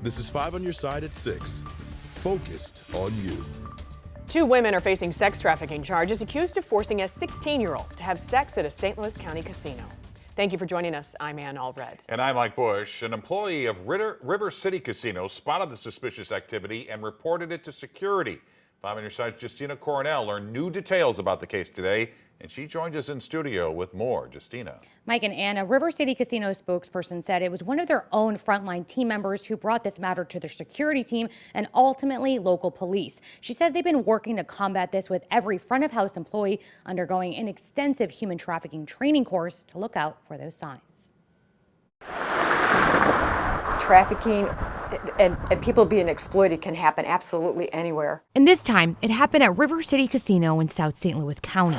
This is 5 on your side at 6. Focused on you. 2 women are facing sex trafficking charges accused of forcing a 16-year-old to have sex at a St. Louis County casino. Thank you for joining us. I'm Ann Allred. And I'm Mike Bush. An employee of River City Casino spotted the suspicious activity and reported it to security. 5 on your side's Justina Coronel learned new details about the case today, and she joins us in studio with more. Justina. Mike and Anna, River City Casino spokesperson said it was one of their own frontline team members who brought this matter to their security team and ultimately local police. She said they've been working to combat this with every front of house employee undergoing an extensive human trafficking training course to look out for those signs. Trafficking and people being exploited can happen absolutely anywhere. And this time, it happened at River City Casino in South St. Louis County.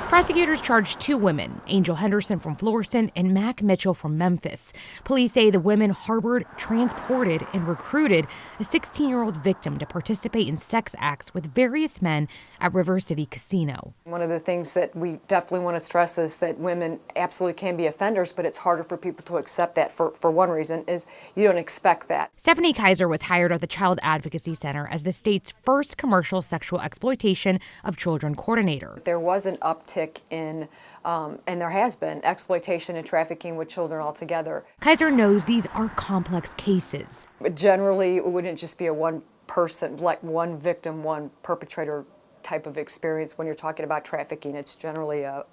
Prosecutors charged 2 women, Angel Henderson from Florissant and Mac Mitchell from Memphis. Police say the women harbored, transported, and recruited a 16-year-old victim to participate in sex acts with various men at River City Casino. One of the things that we definitely want to stress is that women absolutely can be offenders, but it's harder for people to accept that for one reason is you don't expect that. Stephanie Kaiser was hired at the Child Advocacy Center as the state's first commercial sexual exploitation of children coordinator. There was an uptick in, and there has been, exploitation and trafficking with children altogether. Kaiser knows these are complex cases. But generally, it wouldn't just be a one person, like one victim, one perpetrator type of experience. When you're talking about trafficking, it's generally a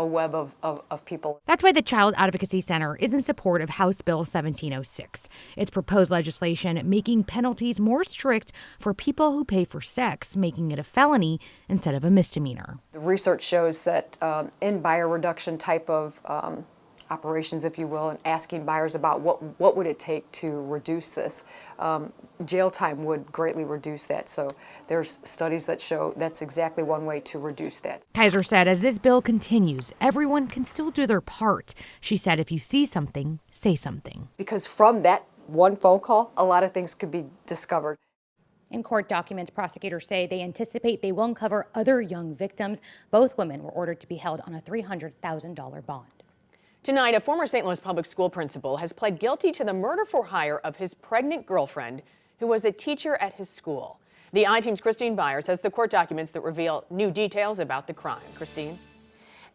web of people. That's why the Child Advocacy Center is in support of House Bill 1706. It's proposed legislation making penalties more strict for people who pay for sex, making it a felony instead of a misdemeanor. The research shows that in buyer reduction type of operations, if you will, and asking buyers about what would it take to reduce this, jail time would greatly reduce that. So there's studies that show that's exactly one way to reduce that. Kaiser said as this bill continues, everyone can still do their part. She said if you see something, say something. Because from that one phone call, a lot of things could be discovered. In court documents, prosecutors say they anticipate they will uncover other young victims. Both women were ordered to be held on a $300,000 bond. Tonight, a former St. Louis public school principal has pled guilty to the murder for hire of his pregnant girlfriend, who was a teacher at his school. The I-Team's Christine Byers has the court documents that reveal new details about the crime. Christine?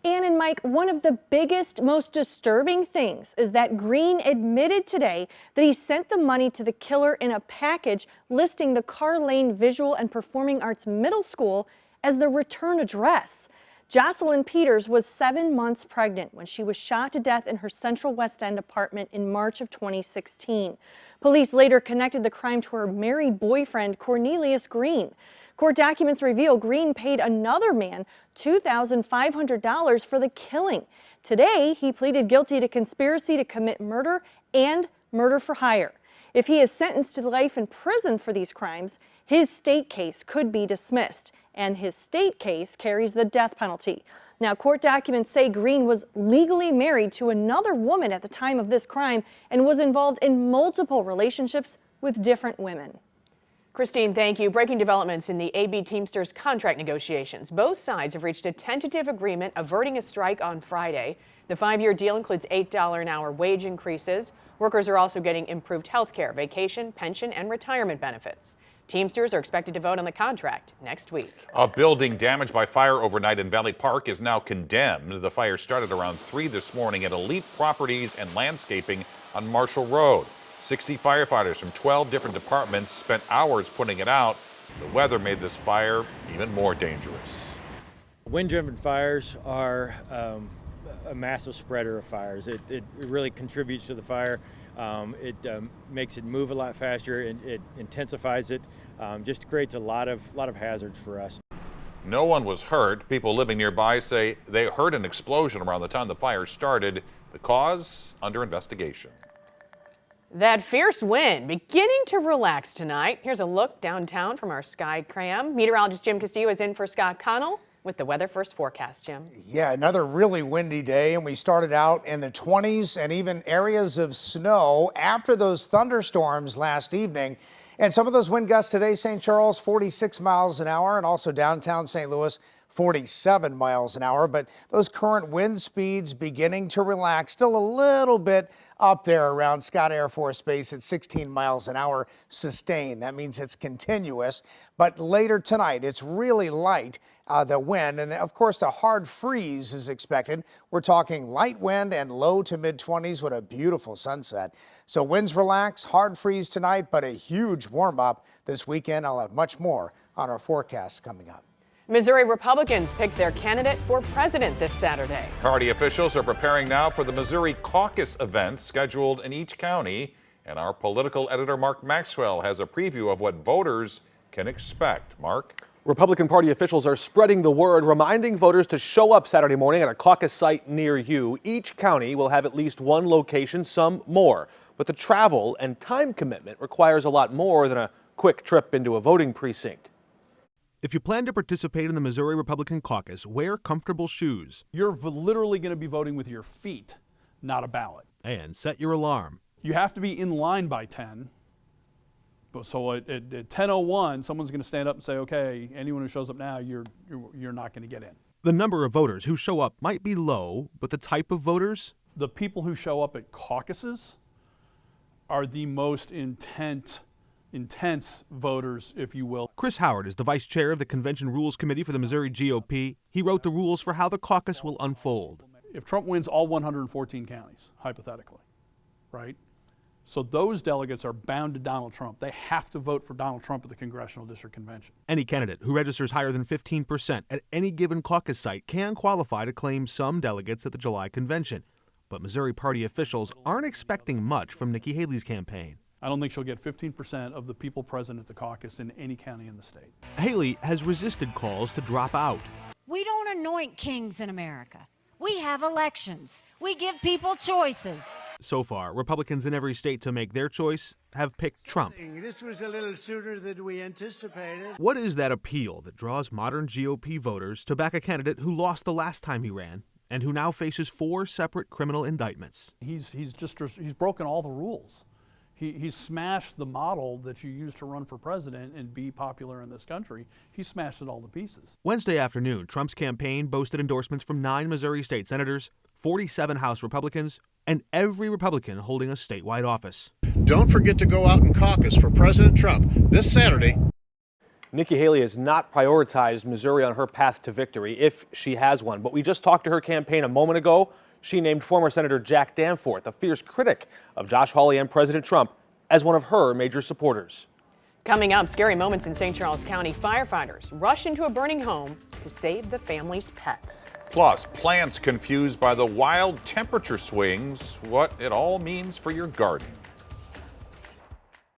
Ann and Mike, one of the biggest, most disturbing things is that Green admitted today that he sent the money to the killer in a package listing the Carr Lane Visual and Performing Arts Middle School as the return address. Jocelyn Peters was 7 months pregnant when she was shot to death in her Central West End apartment in March of 2016. Police later connected the crime to her married boyfriend, Cornelius Green. Court documents reveal Green paid another man $2,500 for the killing. Today, he pleaded guilty to conspiracy to commit murder and murder for hire. If he is sentenced to life in prison for these crimes, his state case could be dismissed, and his state case carries the death penalty. Now, court documents say Green was legally married to another woman at the time of this crime and was involved in multiple relationships with different women. Christine, thank you. Breaking developments in the AB Teamsters contract negotiations. Both sides have reached a tentative agreement averting a strike on Friday. The 5-year deal includes $8 an hour wage increases. Workers are also getting improved health care, vacation, pension, and retirement benefits. Teamsters are expected to vote on the contract next week. A building damaged by fire overnight in Valley Park is now condemned. The fire started around 3 this morning at Elite Properties and Landscaping on Marshall Road. 60 firefighters from 12 different departments spent hours putting it out. The weather made this fire even more dangerous. Wind-driven fires are a massive spreader of fires. It really contributes to the fire. It makes it move a lot faster, and it intensifies it. Just creates a lot of hazards for us. No one was hurt. People living nearby say they heard an explosion around the time the fire started. The cause under investigation. That fierce wind beginning to relax tonight. Here's a look downtown from our sky cam. Meteorologist Jim Castillo is in for Scott Connell with the weather first forecast. Jim. Yeah, another really windy day, and we started out in the 20s and even areas of snow after those thunderstorms last evening. And some of those wind gusts today, St. Charles, 46 miles an hour, and also downtown St. Louis, 47 miles an hour. But those current wind speeds beginning to relax. Still a little bit up there around Scott Air Force Base at 16 miles an hour sustained. That means it's continuous. But later tonight, it's really light, the wind. And of course, the hard freeze is expected. We're talking light wind and low to mid 20s with a beautiful sunset. So winds relax, hard freeze tonight, but a huge warm up this weekend. I'll have much more on our forecast coming up. Missouri Republicans picked their candidate for president this Saturday. Party officials are preparing now for the Missouri caucus events scheduled in each county. And our political editor, Mark Maxwell, has a preview of what voters can expect. Mark? Republican Party officials are spreading the word, reminding voters to show up Saturday morning at a caucus site near you. Each county will have at least one location, some more. But the travel and time commitment requires a lot more than a quick trip into a voting precinct. If you plan to participate in the Missouri Republican caucus, wear comfortable shoes. You're literally going to be voting with your feet, not a ballot. And set your alarm. You have to be in line by 10. So at 10:01, someone's going to stand up and say, okay, anyone who shows up now, you're not going to get in. The number of voters who show up might be low, but the type of voters? The people who show up at caucuses are the most intense voters, if you will. Chris Howard is the vice chair of the Convention Rules Committee for the Missouri GOP. He wrote the rules for how the caucus will unfold. If Trump wins all 114 counties, hypothetically, right? So those delegates are bound to Donald Trump. They have to vote for Donald Trump at the Congressional District Convention. Any candidate who registers higher than 15% at any given caucus site can qualify to claim some delegates at the July convention. But Missouri party officials aren't expecting much from Nikki Haley's campaign. I don't think she'll get 15% of the people present at the caucus in any county in the state. Haley has resisted calls to drop out. We don't anoint kings in America. We have elections. We give people choices. So far, Republicans in every state to make their choice have picked Trump. This was a little sooner than we anticipated. What is that appeal that draws modern GOP voters to back a candidate who lost the last time he ran and who now faces 4 separate criminal indictments? He's broken all the rules. He's smashed the model that you use to run for president and be popular in this country. He smashed it all to pieces. Wednesday afternoon, Trump's campaign boasted endorsements from 9 Missouri state senators, 47 House Republicans, and every Republican holding a statewide office. Don't forget to go out and caucus for President Trump this Saturday. Nikki Haley has not prioritized Missouri on her path to victory, if she has one. But we just talked to her campaign a moment ago. She named former Senator Jack Danforth, a fierce critic of Josh Hawley and President Trump, as one of her major supporters. Coming up, scary moments in St. Charles County. Firefighters rush into a burning home to save the family's pets. Plus, plants confused by the wild temperature swings, what it all means for your garden.